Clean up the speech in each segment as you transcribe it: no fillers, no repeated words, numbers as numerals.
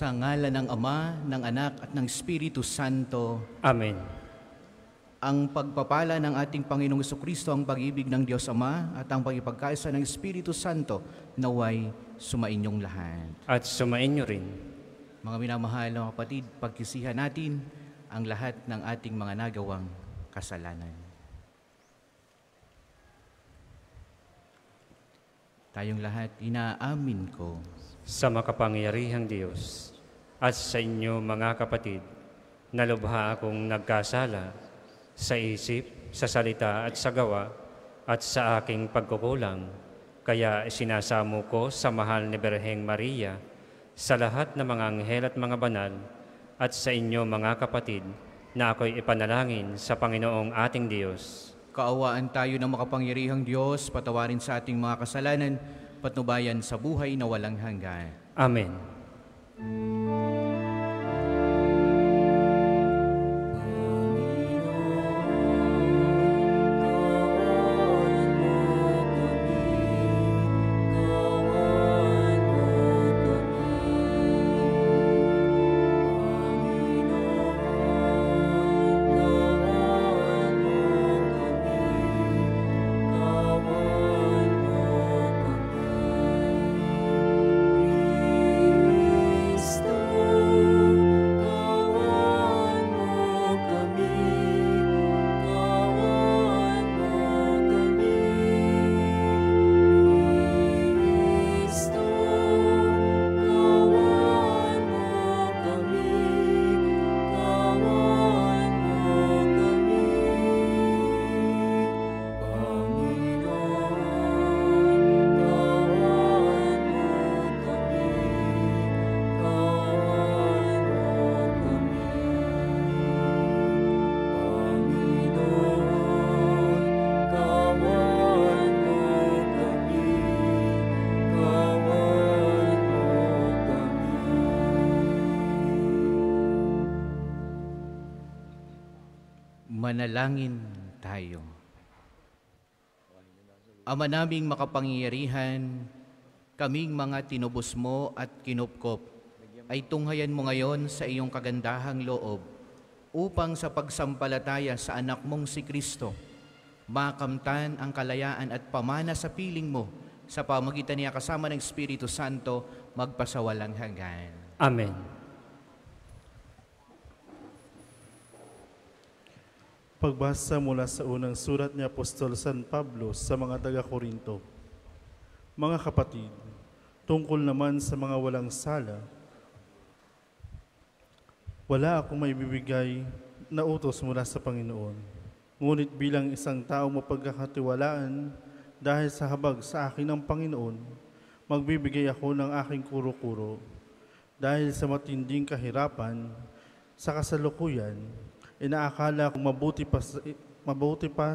Sa ngalan ng Ama, ng Anak at ng Espiritu Santo. Amen. Ang pagpapala ng ating Panginoong Jesucristo, ang pag-ibig ng Diyos Ama at ang pag-ipagkaisa ng Espiritu Santo naway sumainyong lahat. At sumainyo rin. Mga minamahal na kapatid, pagkisihan natin ang lahat ng ating mga nagawang kasalanan. Tayong lahat, inaamin ko Sa makapangyarihang Diyos at sa inyo mga kapatid, nalubha akong nagkasala sa isip, sa salita at sa gawa at sa aking pagkukulang. Kaya sinasamo ko sa mahal ni Birheng Maria, sa lahat ng mga anghel at mga banal, at sa inyo mga kapatid, na ako'y ipanalangin sa Panginoong ating Diyos. kaawaan tayo ng makapangyarihang Diyos, patawarin sa ating mga kasalanan, patnubayan sa buhay na walang hanggan. Amen. Manalangin tayo. Ama naming makapangyarihan, kaming mga tinubos mo at kinupkop, ay tunghayan mo ngayon sa iyong kagandahang loob upang sa pagsampalataya sa anak mong si Kristo, makamtan ang kalayaan at pamana sa piling mo sa pamagitan niya kasama ng Espiritu Santo magpasawalang hanggan. Amen. Pagbasa mula sa unang surat ni Apostol San Pablo sa mga taga-Korinto. Mga kapatid, tungkol naman sa mga walang sala, wala akong maibibigay na utos mula sa Panginoon. Ngunit bilang isang tao mapagkakatiwalaan dahil sa habag sa akin ng Panginoon, magbibigay ako ng aking kuro-kuro. Dahil sa matinding kahirapan, sa kasalukuyan, inaakala kong mabuti pa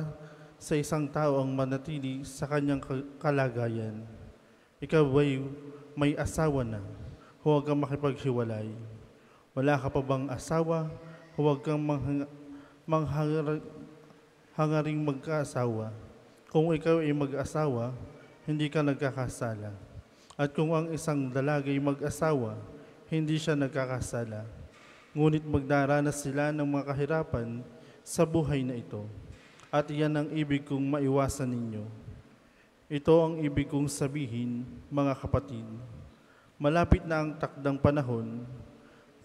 sa isang tao ang manatili sa kanyang kalagayan. Ikaw ay may asawa na, huwag kang makipaghiwalay. Wala ka pa bang asawa, huwag kang hangaring magkaasawa. Kung ikaw ay mag-asawa, hindi ka nagkakasala. At kung ang isang dalaga ay mag-asawa, hindi siya nagkakasala. Ngunit magdaranas sila ng mga kahirapan sa buhay na ito. At iyan ang ibig kong maiwasan ninyo. Ito ang ibig kong sabihin, mga kapatid. Malapit na ang takdang panahon,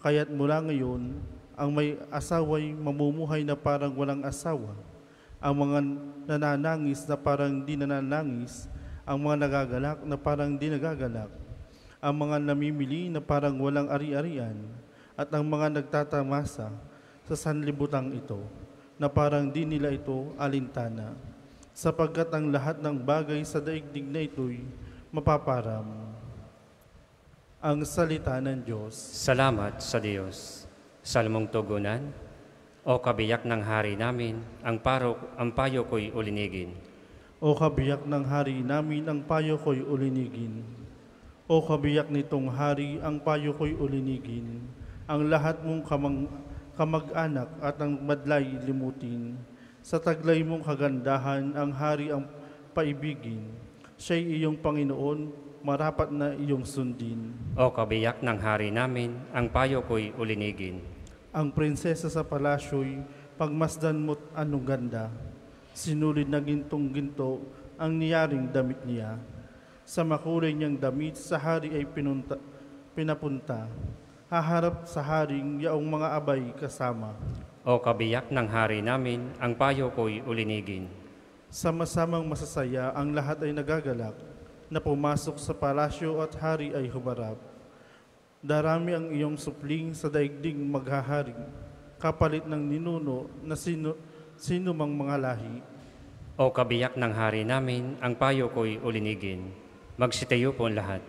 kaya't mula ngayon, ang may asawa'y mamumuhay na parang walang asawa. Ang mga nananangis na parang di nananangis, ang mga nagagalak na parang di nagagalak, ang mga namimili na parang walang ari-arian, at ang mga nagtatamasa sa sanlibutan ito, na parang di nila ito alintana, sapagkat ang lahat ng bagay sa daigdig na ito'y mapaparam. Ang salita ng Diyos. Salamat sa Diyos. Salmong tugunan, o kabiyak ng hari namin, ang payo ko'y ulinigin. O kabiyak ng hari namin, ang payo ko'y ulinigin. O kabiyak nitong hari, ang payo ko'y ulinigin. Ang lahat mong kamag-anak at ang madlay limutin. Sa taglay mong kagandahan, ang hari ang paibigin. Siya'y iyong Panginoon, marapat na iyong sundin. O kabiyak ng hari namin, ang payo ko'y ulinigin. Ang prinsesa sa palasyo'y pagmasdan mo't anong ganda. Sinulid na gintong-ginto ang niyaring damit niya. Sa makulay niyang damit sa hari ay pinapunta. Haharap sa haring yaong mga abay kasama. O kabiyak ng hari namin, ang payo ko'y ulinigin. Sama-samang masasaya ang lahat ay nagagalak na pumasok sa palasyo at hari ay humarap. Darami ang iyong supling sa daigdig maghaharing, kapalit ng ninuno na sino mang mga lahi. O kabiyak ng hari namin, ang payo ko'y ulinigin. Magsitayo po ang lahat.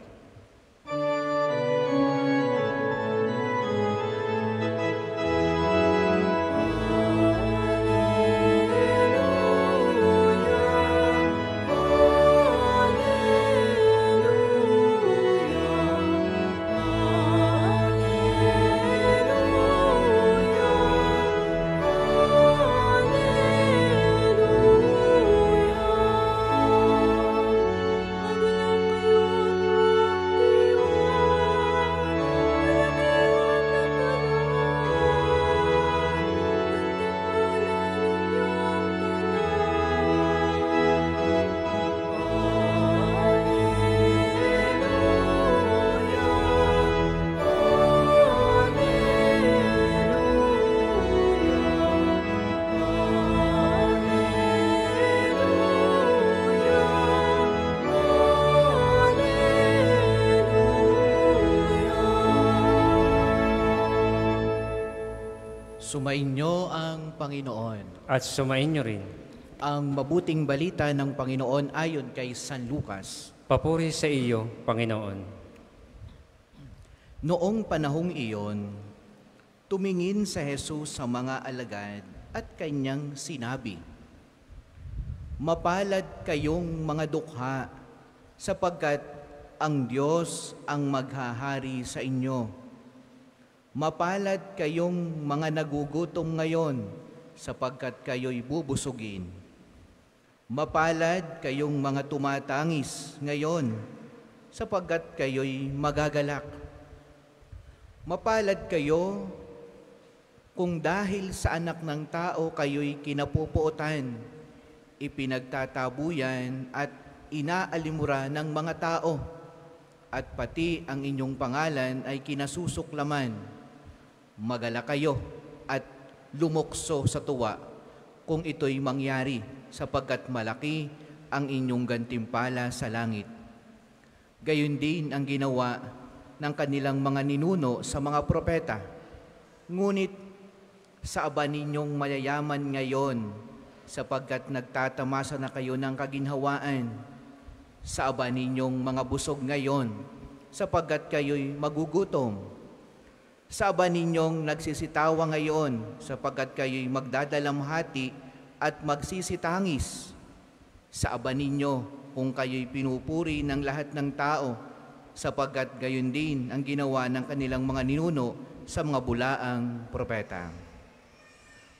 Sumainyo ang Panginoon. At sumainyo rin. Ang mabuting balita ng Panginoon ayon kay San Lucas. Papuri sa iyo, Panginoon. Noong panahong iyon, tumingin sa Jesus sa mga alagad at kanyang sinabi, "Mapalad kayong mga dukha, sapagkat ang Diyos ang maghahari sa inyo. Mapalad kayong mga nagugutom ngayon, sapagkat kayo'y bubusugin. Mapalad kayong mga tumatangis ngayon, sapagkat kayo'y magagalak. Mapalad kayo kung dahil sa anak ng tao kayo'y kinapupuotan, ipinagtatabuyan at inaalimura ng mga tao, at pati ang inyong pangalan ay kinasusuklaman. Magalak kayo at lumukso sa tuwa kung ito'y mangyari, sapagkat malaki ang inyong gantimpala sa langit. Gayon din ang ginawa ng kanilang mga ninuno sa mga propeta. Ngunit sa aba ninyong mayayaman ngayon, sapagkat nagtatamasa na kayo ng kaginhawaan. Sa aba ninyong mga busog ngayon, sapagkat kayo'y magugutom. Sa aba ninyong nagsisitawa ngayon, sapagkat kayo'y magdadalamhati at magsisitangis. Sa aba ninyo kung kayo'y pinupuri ng lahat ng tao, sapagkat gayon din ang ginawa ng kanilang mga ninuno sa mga bulaang propeta."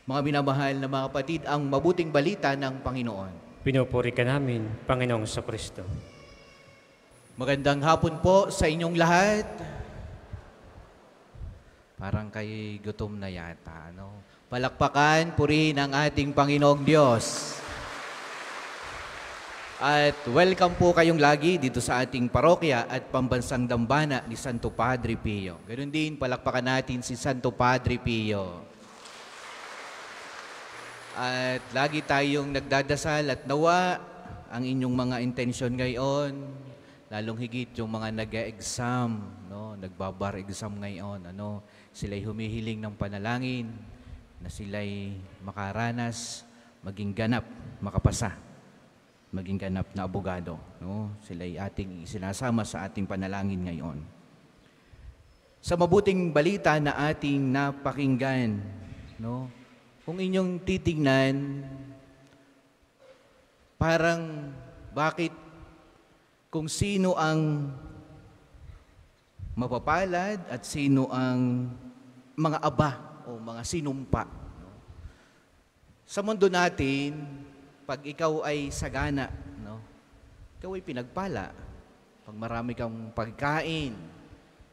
Mga minamahal na mga kapatid, ang mabuting balita ng Panginoon. Pinupuri ka namin, Panginoong Kristo. Magandang hapon po sa inyong lahat. Parang kayo gutom na yata, no? Palakpakan, purihin ang ating Panginoong Diyos. At welcome po kayong lagi dito sa ating parokya at pambansang dambana ni Santo Padre Pio. Ganoon din, palakpakan natin si Santo Padre Pio. At lagi tayong nagdadasal at nawa ang inyong mga intensyon ngayon, lalong higit yung mga nag-exam, no? Nagbabar exam ngayon, sila'y humihiling ng panalangin na sila'y makaranas, maging ganap, makapasa, maging ganap na abogado, no? Sila'y ating sinasama sa ating panalangin ngayon. Sa mabuting balita na ating napakinggan, no? Kung inyong titingnan, parang bakit kung sino ang mapapalad at sino ang mga aba o mga sinumpa. Sa mundo natin, pag ikaw ay sagana, ikaw ay pinagpala. Pag marami kang pagkain,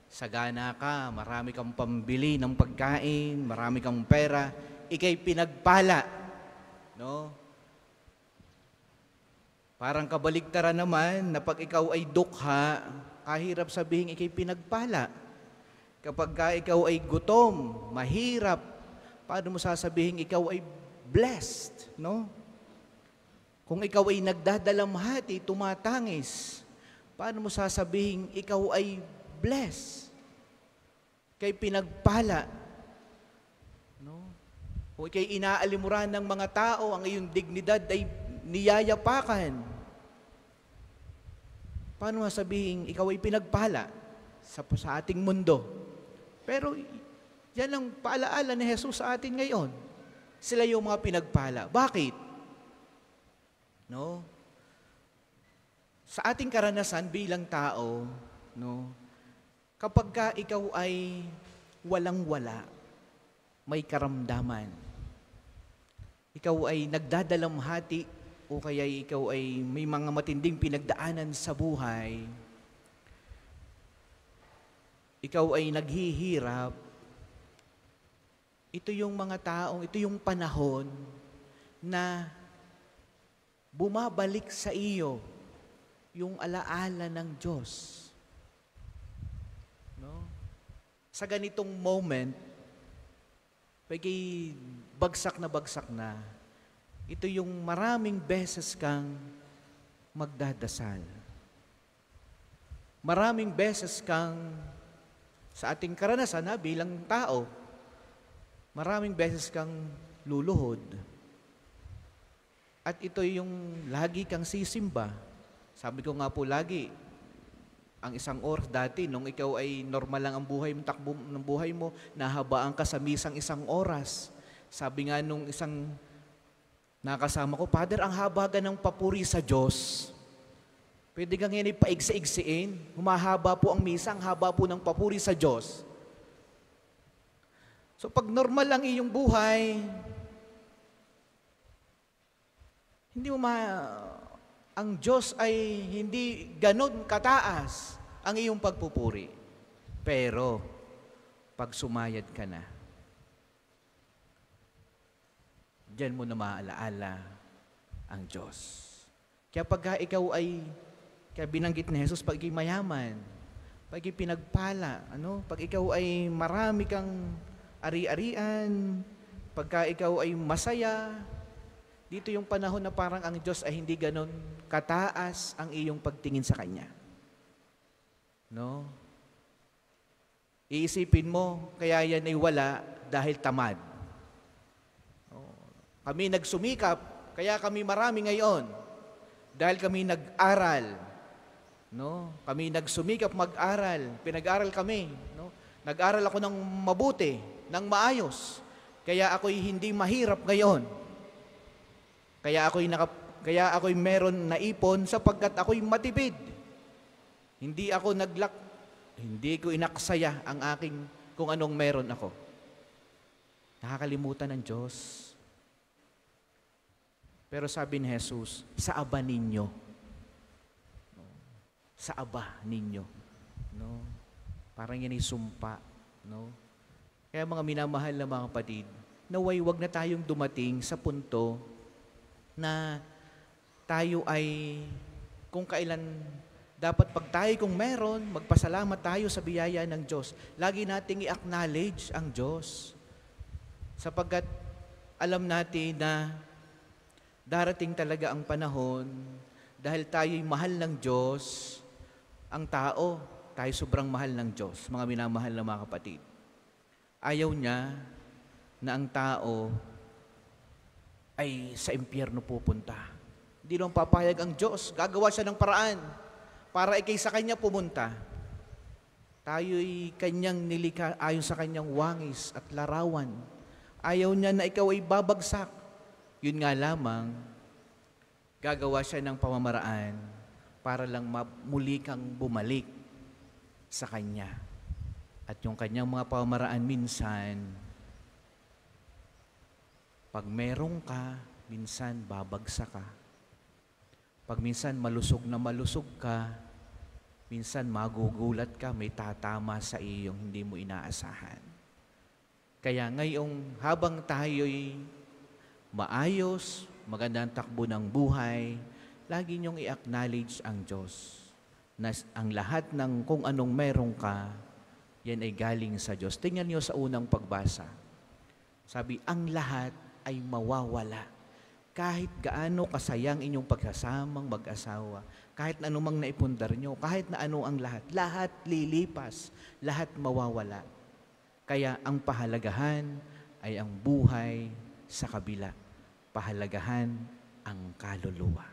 sagana ka, marami kang pambili ng pagkain, marami kang pera, ikay pinagpala. No? Parang kabaligtaran naman na pag ikaw ay dukha, kahirap sabihin ikay pinagpala. Kapag ikaw ay gutom, mahirap, paano mo sasabihin ikaw ay blessed, no? Kung ikaw ay nagdadalamhati, tumatangis, paano mo sasabihin ikaw ay blessed? Kay pinagpala, no? Kung ikay inaalimuran ng mga tao, ang iyong dignidad ay niyayapakan. Paano sabihin ikaw ay pinagpala sa ating mundo? Pero yan ang paalaala ni Jesus sa atin ngayon. Sila yung mga pinagpala. Bakit? No? Sa ating karanasan bilang tao, no, kapag ka ikaw ay walang-wala, may karamdaman, ikaw ay nagdadalamhati o kaya ikaw ay may mga matinding pinagdaanan sa buhay, ikaw ay naghihirap, ito yung mga taong, ito yung panahon na bumabalik sa iyo yung alaala ng Diyos. No? Sa ganitong moment, pagay bagsak na, ito yung maraming beses kang magdadasal. Maraming beses kang sa ating karanasan bilang tao, maraming beses kang luluhod. At ito yung lagi kang sisimba. Sabi ko nga po lagi, ang isang oras dati, nung ikaw ay normal lang ang buhay mo, takbo ng buhay mo, nahabaan ka sa misang isang oras. Sabi nga nung isang nakasama ko, Father, ang haba ng papuri sa Diyos. Pwede kang yan ipaigsi-igsiin. Humahaba po ang misa, ang haba po ng papuri sa Diyos. So pag normal lang iyong buhay, hindi mo ang Diyos ay hindi ganon kataas ang iyong pagpupuri. Pero pag sumayad ka na, diyan mo na maalaala ang Diyos. Kaya pagka ikaw ay, kaya binanggit ni Jesus, pag ikay mayaman, pag ikay pinagpala, pag ikaw ay marami kang ari-arian, pagka ikaw ay masaya, dito yung panahon na parang ang Diyos ay hindi ganon kataas ang iyong pagtingin sa Kanya. No? Iisipin mo, kaya yan ay wala dahil tamad. Kami nagsumikap, kaya kami marami ngayon. Dahil kami nag-aral. No? Kami nagsumikap mag-aral. Pinag-aral kami. No? Nag-aral ako ng mabuti, ng maayos. Kaya ako'y hindi mahirap ngayon. Kaya ako'y meron na ipon sapagkat ako'y matipid. Hindi ko inaksaya ang aking kung anong meron ako. Nakakalimutan ng Diyos. Pero sabi ni Jesus, sa aba ninyo. Sa aba ninyo. No? Parang yan ay sumpa. No? Kaya mga minamahal na mga kapatid, naway wag na tayong dumating sa punto na tayo ay, kung kailan, dapat pag tayo kung meron, magpasalamat tayo sa biyaya ng Diyos. Lagi nating i-acknowledge ang Diyos. Sapagkat alam natin na darating talaga ang panahon, dahil tayo'y mahal ng Diyos, ang tao, tayo sobrang mahal ng Diyos, mga minamahal na mga kapatid. Ayaw niya na ang tao ay sa impyerno pupunta. Hindi naman papayag ang Diyos. Gagawa siya ng paraan para ikay sa Kanya pumunta. Tayo'y Kanyang nilikha ayon sa Kanyang wangis at larawan. Ayaw niya na ikaw ay babagsak. Yun nga lamang, gagawa siya ng pamamaraan para lang muli kang bumalik sa Kanya. At yung Kanyang mga pamamaraan minsan, pag merong ka, minsan babagsak ka. Pag minsan malusog na malusog ka, Minsan magugulat ka, may tatama sa iyong hindi mo inaasahan. Kaya ngayong habang tayo'y maayos, magandang takbo ng buhay, lagi niyong i-acknowledge ang Diyos. Na ang lahat ng kung anong meron ka, yan ay galing sa Diyos. Tingnan niyo sa unang pagbasa. Sabi, ang lahat ay mawawala. Kahit gaano kasayang inyong pagsasamang mag-asawa, kahit na anumang naipundar nyo, kahit na ano ang lahat lilipas, lahat mawawala. Kaya ang pahalagahan ay ang buhay sa kabila. Pahalagahan ang kaluluwa.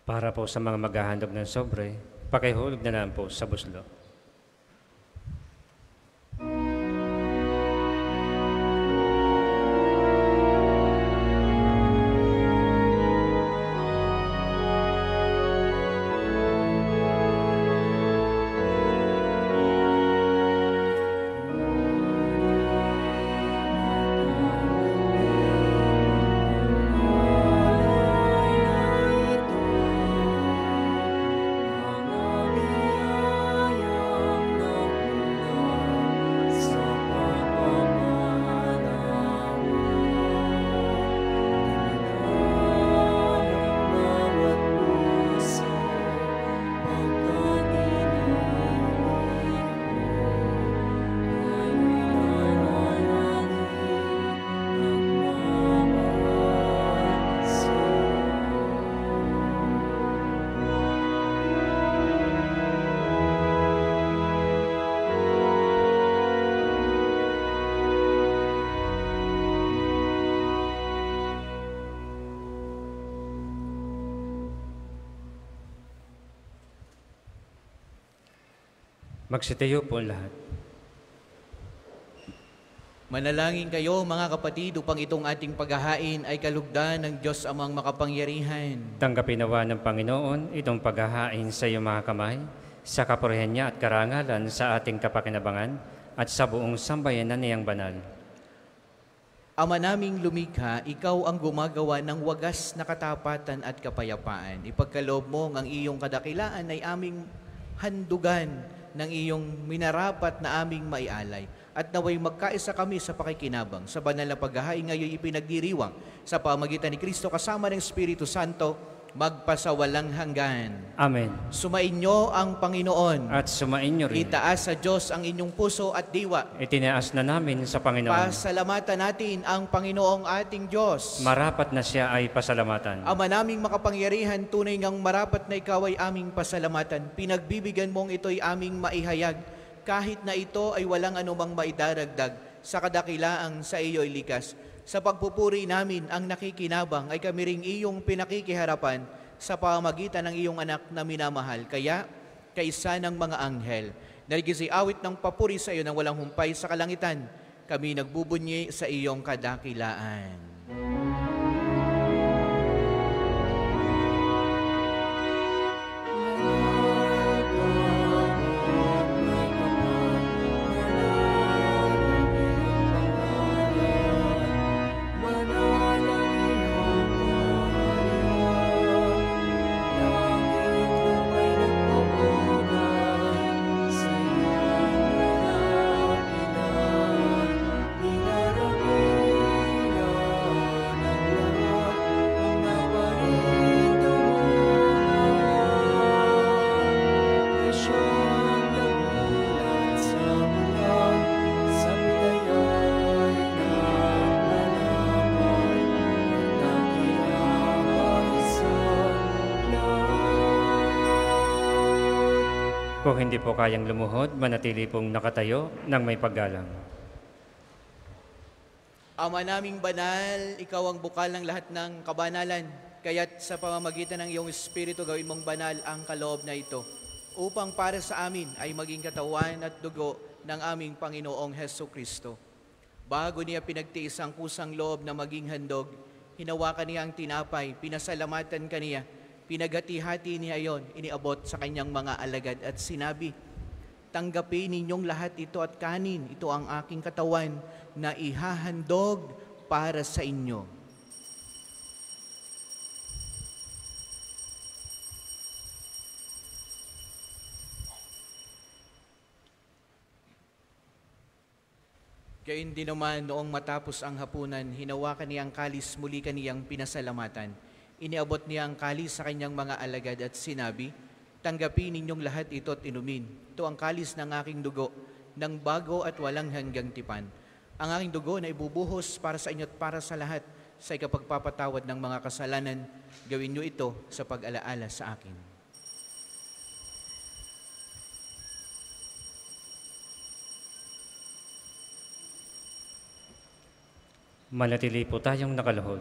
Para po sa mga maghahandog ng sobre, pakihulog na lang po sa buslo. Magsitayo po lahat. Manalangin kayo mga kapatid upang itong ating paghahain ay kalugdan ng Diyos amang makapangyarihan. Tanggapin nawa ng Panginoon itong paghahain sa iyong mga kamay, sa kapurihan niya at karangalan sa ating kapakinabangan at sa buong sambayanan niyang banal. Ama naming lumikha, ikaw ang gumagawa ng wagas na katapatan at kapayapaan. Ipagkaloob mo ang iyong kadakilaan ay aming handugan ng iyong minarapat na aming maialay. At naway magkaisa kami sa pakikinabang sa banal na paghahain ngayon ipinagdiriwang sa pamagitan ni Kristo kasama ng Espiritu Santo, magpasawalang hanggan. Amen. Sumainyo ang Panginoon. At sumainyo rin. Itaas sa Diyos ang inyong puso at diwa. Itinaas na namin sa Panginoon. Pasalamatan natin ang Panginoong ating Diyos. Marapat na siya ay pasalamatan. Ama naming makapangyarihan, tunay ngang marapat na ikaw ay aming pasalamatan. Pinagbibigyan mong ito'y aming maihayag, kahit na ito ay walang anumang maidaragdag sa kadakilaang sa iyo'y likas. Sa pagpupuri namin ang nakikinabang ay kami ring iyong pinakikiharapan sa pamagitan ng iyong anak na minamahal. Kaya, kaisa ng mga anghel, narigisiawit ng papuri sa iyo ng walang humpay sa kalangitan, kami nagbubunyi sa iyong kadakilaan. Kung hindi po kayang lumuhod, manatili pong nakatayo ng may paggalang. Ama naming banal, ikaw ang bukal ng lahat ng kabanalan. Kaya't sa pamamagitan ng iyong Espiritu, gawin mong banal ang kaloob na ito, upang para sa amin ay maging katawan at dugo ng aming Panginoong Heso Kristo. Bago niya pinagtiis ang kusang loob na maging handog, hinawakan niya ang tinapay, pinasalamatan kaniya, pinagati-hati niya iyon, iniabot sa kanyang mga alagad at sinabi, tanggapin ninyong lahat ito at kanin, ito ang aking katawan na ihahandog para sa inyo. Gayun din naman noong matapos ang hapunan, hinawakan niya ang kalis, muli kaniyang pinasalamatan. Iniabot niya ang kalis sa kanyang mga alagad at sinabi, "Tanggapin ninyong lahat ito at inumin. Ito ang kalis ng aking dugo, ng bago at walang hanggang tipan. Ang aking dugo na ibubuhos para sa inyo at para sa lahat sa ikapagpapatawad ng mga kasalanan. Gawin niyo ito sa pag-alaala sa akin." Manatili po tayong nakaluhod.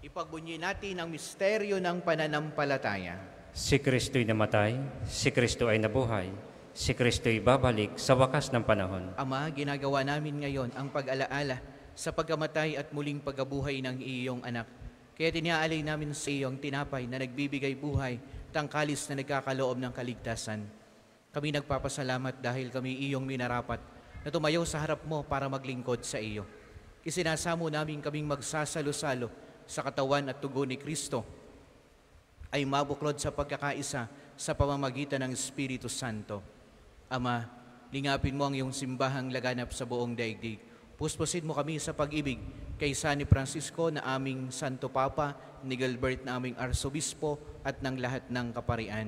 Ipagbunyi natin ang misteryo ng pananampalataya. Si Kristo'y namatay, si Kristo ay nabuhay, si Kristo'y babalik sa wakas ng panahon. Ama, ginagawa namin ngayon ang pag-alaala sa pagkamatay at muling pagkabuhay ng iyong anak. Kaya tiniaalay namin sa iyong tinapay na nagbibigay buhay, tangkalis na nagkakaloob ng kaligtasan. Kami nagpapasalamat dahil kami iyong minarapat na tumayo sa harap mo para maglingkod sa iyo. Isinasamo namin kaming magsasalo-salo sa katawan at tugo ni Kristo ay mabuklod sa pagkakaisa sa pamamagitan ng Espiritu Santo. Ama, lingapin mo ang iyong simbahang laganap sa buong daigdig. Puspusin mo kami sa pag-ibig kay San Francisco na aming Santo Papa, ni Gilbert na aming Arsobispo at ng lahat ng kaparian.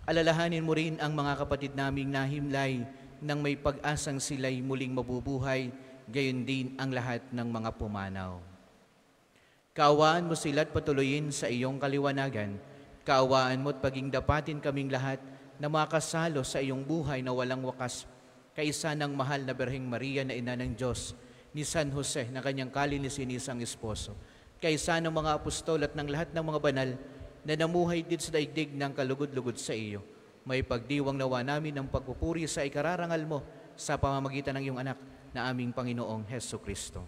Alalahanin mo rin ang mga kapatid naming nahimlay nang may pag-asang sila'y muling mabubuhay, gayon din ang lahat ng mga pumanaw. Kaawaan mo sila't patuloyin sa iyong kaliwanagan. Kaawaan mo't paging dapatin kaming lahat na makasalo sa iyong buhay na walang wakas, kaisa ng mahal na Birheng Maria na ina ng Diyos, ni San Jose na kanyang kalinisan-isang esposo, kaisa ng mga apostol at ng lahat ng mga banal na namuhay din sa daigdig ng kalugod-lugod sa iyo. May pagdiwang nawa namin ng pagpupuri sa ikararangal mo sa pamamagitan ng iyong anak na aming Panginoong Heso Kristo.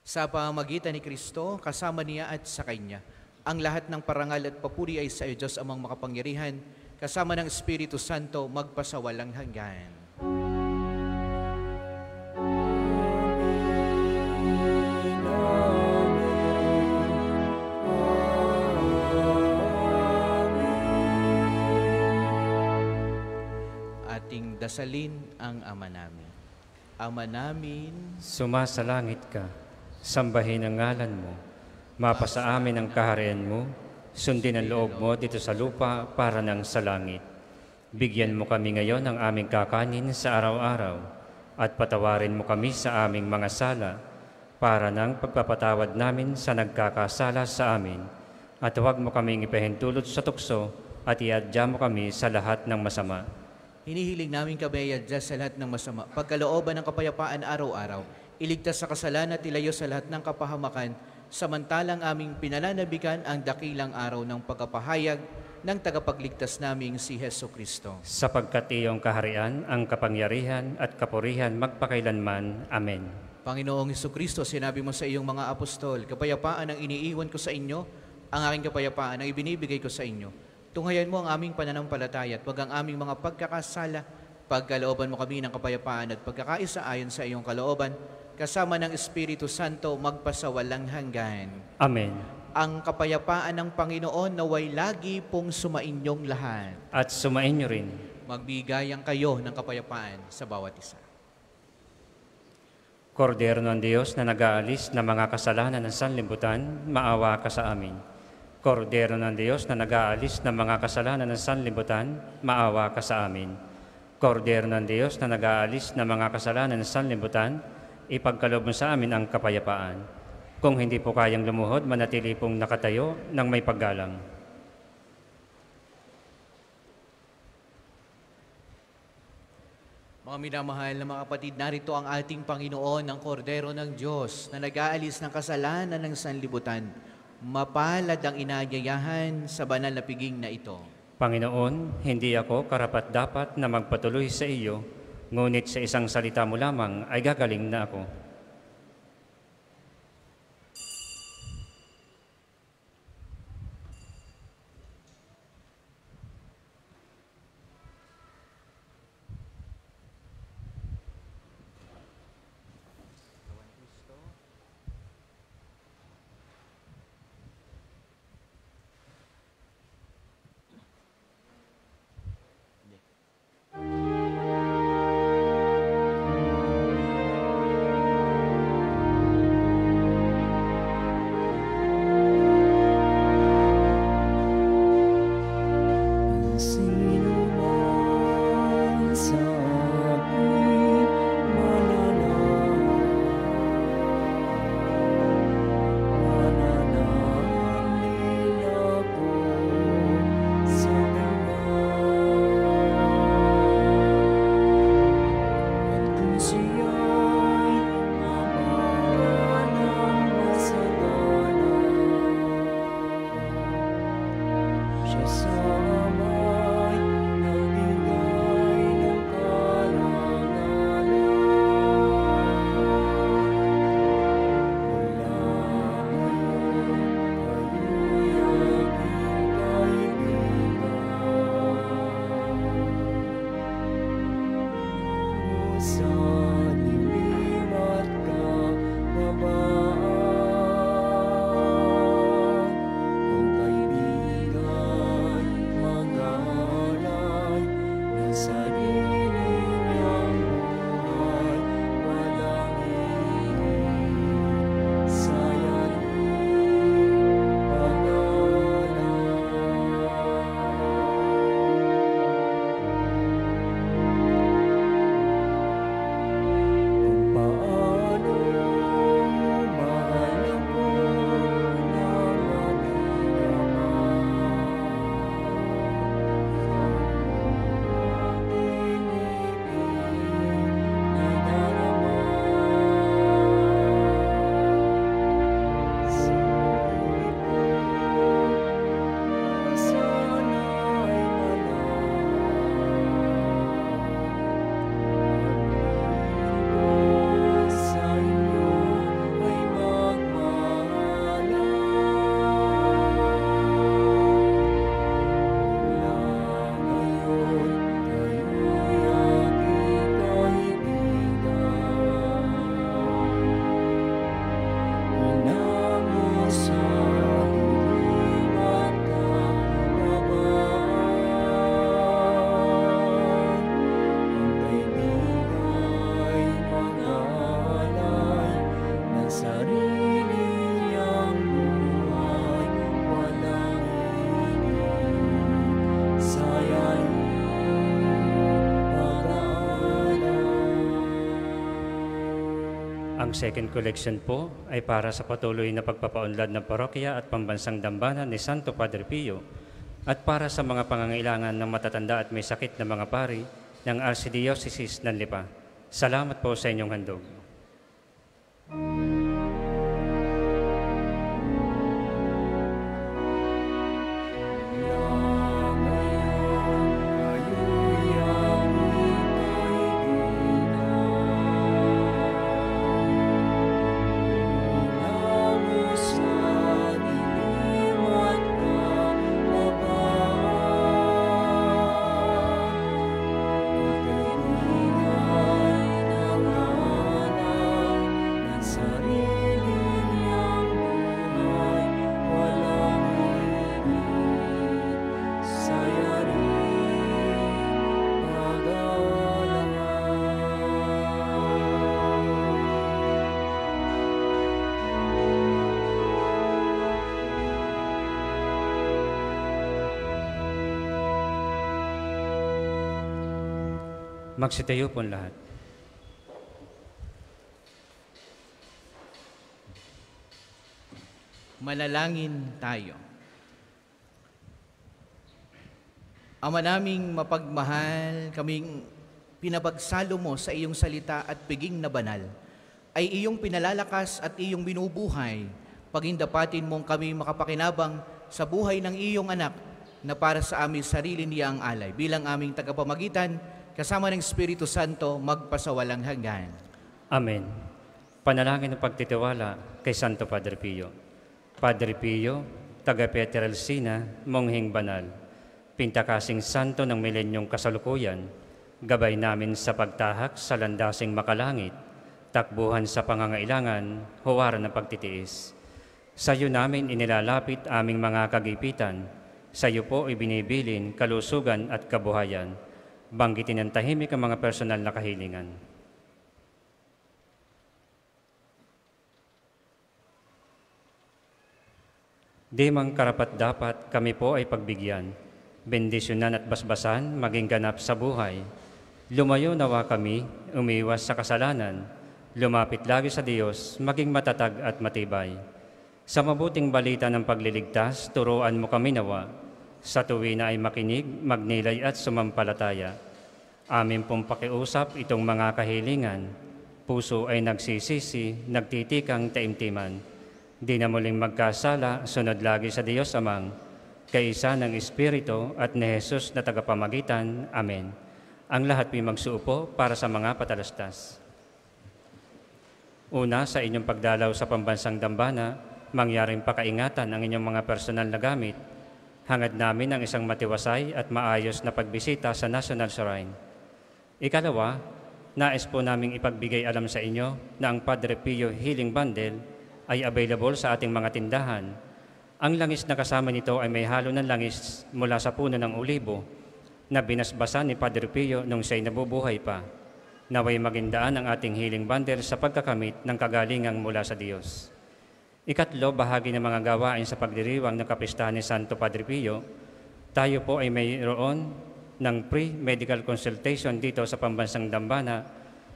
Sa pamamagitan ni Kristo, kasama niya at sa Kanya, ang lahat ng parangal at papuri ay sa iyo, Diyos amang makapangyarihan, kasama ng Espiritu Santo, magpasawalang hanggan. Ating dasalin ang Ama namin. Ama namin, Sumasalangit ka, sambahin ang ngalan mo, mapasa amin ang kaharian mo, sundin ang loob mo dito sa lupa para nang sa langit. Bigyan mo kami ngayon ng aming kakanin sa araw-araw at patawarin mo kami sa aming mga sala para nang pagpapatawad namin sa nagkakasala sa amin. At huwag mo kaming ipahintulot sa tukso at iadya mo kami sa lahat ng masama. hinihiling namin kami ay adjust sa lahat ng masama, pagkalooban ng kapayapaan araw-araw, iligtas sa kasalanan at ilayo sa lahat ng kapahamakan, samantalang aming pinananabikan ang dakilang araw ng pagkapahayag ng tagapagligtas naming si Heso Kristo. Sapagkat iyong kaharian, ang kapangyarihan at kapurihan magpakailanman. Amen. Panginoong Heso Kristo, sinabi mo sa iyong mga apostol, kapayapaan ang iniiwan ko sa inyo, ang aking kapayapaan ang ibinibigay ko sa inyo. Tunghayan mo ang aming pananampalataya at wag ang aming mga pagkakasala. Pagkalooban mo kami ng kapayapaan at pagkakaisa ayon sa iyong kalooban, kasama ng Espiritu Santo, magpasawalang hanggan. Amen. Ang kapayapaan ng Panginoon naway lagi pong sumainyong lahat. At sumain niyo rin. Magbigayan kayo ng kapayapaan sa bawat isa. Kordero ng Diyos na nag-aalis ng mga kasalanan ng sanlibutan, maawa ka sa amin. Kordero ng Diyos na nag-aalis ng mga kasalanan ng sanlibutan, maawa ka sa amin. Kordero ng Diyos na nag-aalis ng mga kasalanan ng sanlibutan, ipagkaloob mo sa amin ang kapayapaan. Kung hindi po kayang lumuhod, manatili pong nakatayo ng may paggalang. Mga minamahal na mga kapatid, narito ang ating Panginoon, ang Kordero ng Diyos na nag-aalis ng kasalanan ng sanlibutan. Mapalad ang inaanyayahan sa banal na piging na ito. Panginoon, hindi ako karapat-dapat na magpatuloy sa iyo, ngunit sa isang salita mo lamang ay gagaling na ako. Ang second collection po ay para sa patuloy na pagpapaunlad ng parokya at pambansang dambana ni Santo Padre Pio at para sa mga pangangailangan ng matatanda at may sakit na mga pari ng Archdiocese ng Lipa. Salamat po sa inyong handog. Magsitayo po lahat. Manalangin tayo. Ama naming mapagmahal, kaming pinabagsalo mo sa iyong salita at piging na banal, ay iyong pinalalakas at iyong binubuhay, pagindapatin mong kami makapakinabang sa buhay ng iyong anak na para sa aming sarili niya ang alay, bilang aming tagapamagitan, kasama ng Espiritu Santo, magpasawalang hanggan. Amen. Panalangin ng pagtitiwala kay Santo Padre Pio. Padre Pio, taga Pietrelcina, mongheng banal, pintakasing santo ng milenyong kasalukuyan, gabay namin sa pagtahak sa landasing makalangit, takbuhan sa pangangailangan, huwaran ng pagtitiis. Sa iyo namin inilalapit aming mga kagipitan, sa iyo po ibinibilin kalusugan at kabuhayan. Banggitin ng tahimik ang mga personal na kahilingan. Di mang karapat-dapat kami po ay pagbigyan, bendisyonan at basbasan maging ganap sa buhay. Lumayo nawa kami, umiwas sa kasalanan, lumapit lagi sa Diyos, maging matatag at matibay. Sa mabuting balita ng pagliligtas, turuan mo kami nawa, sa tuwina ay makinig, magnilay at sumampalataya. Amin pong pakiusap itong mga kahilingan. Puso ay nagsisisi, nagtitikang taimtiman. Di na muling magkasala, sunod lagi sa Diyos Amang, kaisa ng Espiritu at ni Jesus na tagapamagitan. Amen. Ang lahat po'y magsuupo para sa mga patalastas. Una, sa inyong pagdalaw sa pambansang dambana, mangyaring pakaingatan ang inyong mga personal na gamit. Hangad namin ang isang matiwasay at maayos na pagbisita sa National Shrine. Ikalawa, nais po naming ipagbigay alam sa inyo na ang Padre Pio Healing Bundle ay available sa ating mga tindahan. Ang langis na kasama nito ay may halo ng langis mula sa puno ng olibo na binasbasan ni Padre Pio nung siya'y nabubuhay pa. Naway magindaan ang ating healing bundle sa pagkakamit ng kagalingang mula sa Diyos. Ikatlo, bahagi ng mga gawain sa pagdiriwang ng kapistahan ni Santo Padre Pio, tayo po ay mayroon ng pre-medical consultation dito sa Pambansang Dambana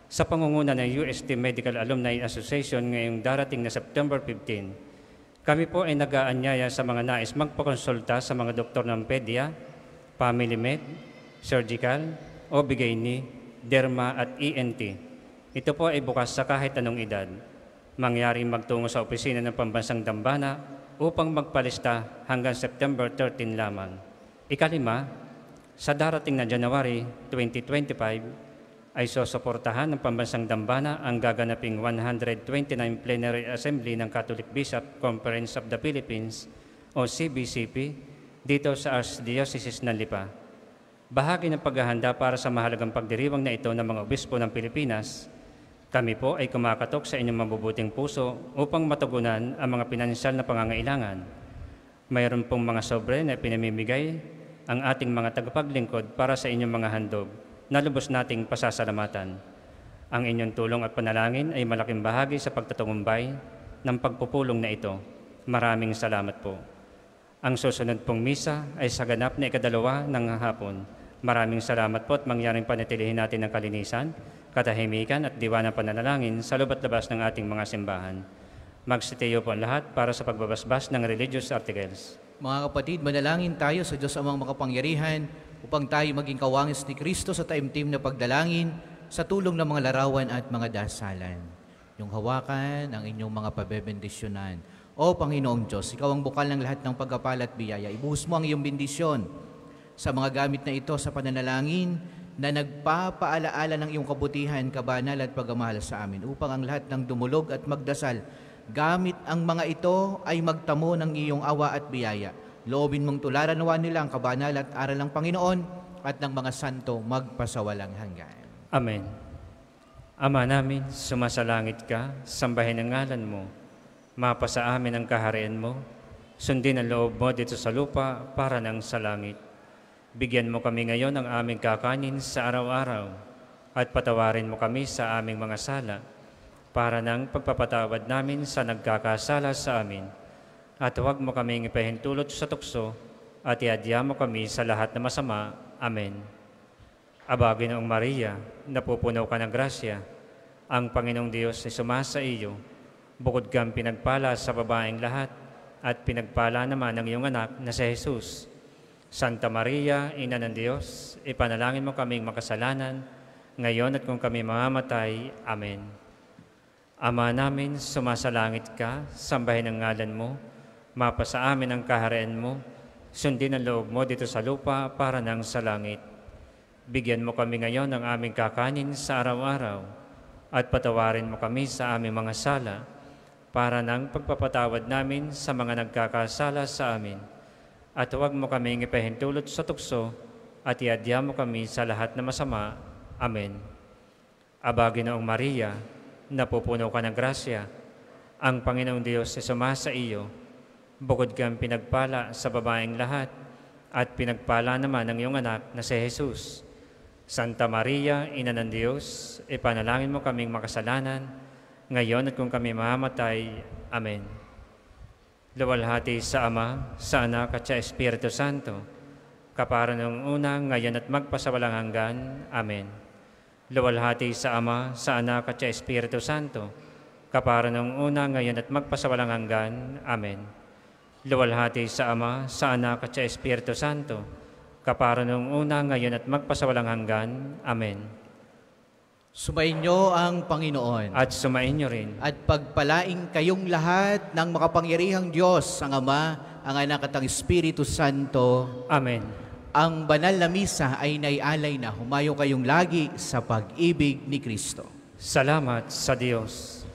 sa pangunguna ng UST Medical Alumni Association ngayong darating na September 15. Kami po ay nag-aanyaya sa mga nais magpakonsulta sa mga doktor ng pedia, family med, surgical, OB-GYN, derma at ENT. Ito po ay bukas sa kahit anong edad. Mangyaring magtungo sa opisina ng Pambansang Dambana upang magpalista hanggang September 13 lamang. Ikalima, sa darating na January 2025 ay susuportahan ng Pambansang Dambana ang gaganaping 129 Plenary Assembly ng Catholic Bishop Conference of the Philippines o CBCP dito sa Archdiocese ng Lipa. Bahagi ng paghahanda para sa mahalagang pagdiriwang na ito ng mga obispo ng Pilipinas, kami po ay kumakatok sa inyong mabubuting puso upang matugunan ang mga pinansyal na pangangailangan. Mayroon pong mga sobre na pinamimigay ang ating mga tagapaglingkod para sa inyong mga handog na lubos nating pasasalamatan. Ang inyong tulong at panalangin ay malaking bahagi sa pagtatungumbay ng pagpupulong na ito. Maraming salamat po. Ang susunod pong misa ay sa ganap na 2 ng hapon. Maraming salamat po at mangyaring panatilihin natin ang kalinisan, katahimikan at diwa ng pananalangin sa loob at labas ng ating mga simbahan. Magsitayo po ang lahat para sa pagbabasbas ng religious articles. Mga kapatid, manalangin tayo sa Diyos amang makapangyarihan upang tayo maging kawangis ni Kristo sa taimtim na pagdalangin sa tulong ng mga larawan at mga dasalan. Yung hawakan ang inyong mga pabebendisyonan. O Panginoong Diyos, Ikaw ang bukal ng lahat ng pagkapala at biyaya. Ibuhos mo ang iyong bendisyon sa mga gamit na ito sa pananalangin na nagpapaalaala ng iyong kabutihan, kabanal at pagmamahal sa amin upang ang lahat ng dumulog at magdasal gamit ang mga ito ay magtamo ng iyong awa at biyaya. Loobin mong tularan nawa nila ang kabanal at aral ng Panginoon at ng mga santo magpasawalang hanggan. Amen. Ama namin, sumasalangit ka, sambahin ang ngalan mo. Mapasa amin ang kaharian mo. Sundin ang loob mo dito sa lupa para nang sa langit. Bigyan mo kami ngayon ng aming kakanin sa araw-araw at patawarin mo kami sa aming mga sala para nang pagpapatawad namin sa nagkakasala sa amin. At huwag mo kaming ipahintulot sa tukso at iadya mo kami sa lahat na masama. Amen. Aba, Ginoong Maria, napupunaw ka ng grasya. Ang Panginoong Diyos ay sumasa iyo. Bukod kang pinagpala sa babaeng lahat at pinagpala naman ang iyong anak na si Jesus. Santa Maria, Ina ng Diyos, ipanalangin mo kaming makasalanan, ngayon at kung kami mamamatay. Amen. Ama namin, sumasalangit ka, sambahin ang ngalan mo, mapasa amin ang kaharian mo, sundin ang loob mo dito sa lupa para nang sa langit. Bigyan mo kami ngayon ng aming kakanin sa araw-araw, at patawarin mo kami sa aming mga sala, para nang pagpapatawad namin sa mga nagkakasala sa amin. At huwag mo kaming ipahintulot sa tukso at iadya mo kami sa lahat na masama. Amen. Aba, Ginoong Maria, napupuno ka ng grasya. Ang Panginoong Diyos ay sumasa iyo. Bukod kang pinagpala sa babaeng lahat at pinagpala naman ang iyong anak na si Jesus. Santa Maria, Ina ng Diyos, ipanalangin mo kaming makasalanan, ngayon at kung kami mamamatay. Amen. Luwalhati sa Ama, sa Anak at sa Espiritu Santo, kapara nung unang, ngayon at magpasawalang hanggan. Amen. Luwalhati sa Ama, sa Anak at sa Espiritu Santo, kapara nung unang, ngayon at magpasawalang hanggan. Amen. Luwalhati sa Ama, sa Anak at sa Espiritu Santo, kapara nung unang, ngayon at magpasawalang hanggan. Amen. Sumainyo ang Panginoon. At sumainyo rin. At pagpalaing kayong lahat ng makapangyarihang Diyos, ang Ama, ang Anak at ang Espiritu Santo. Amen. Ang banal na misa ay naialay na. Humayo kayong lagi sa pag-ibig ni Kristo. Salamat sa Diyos.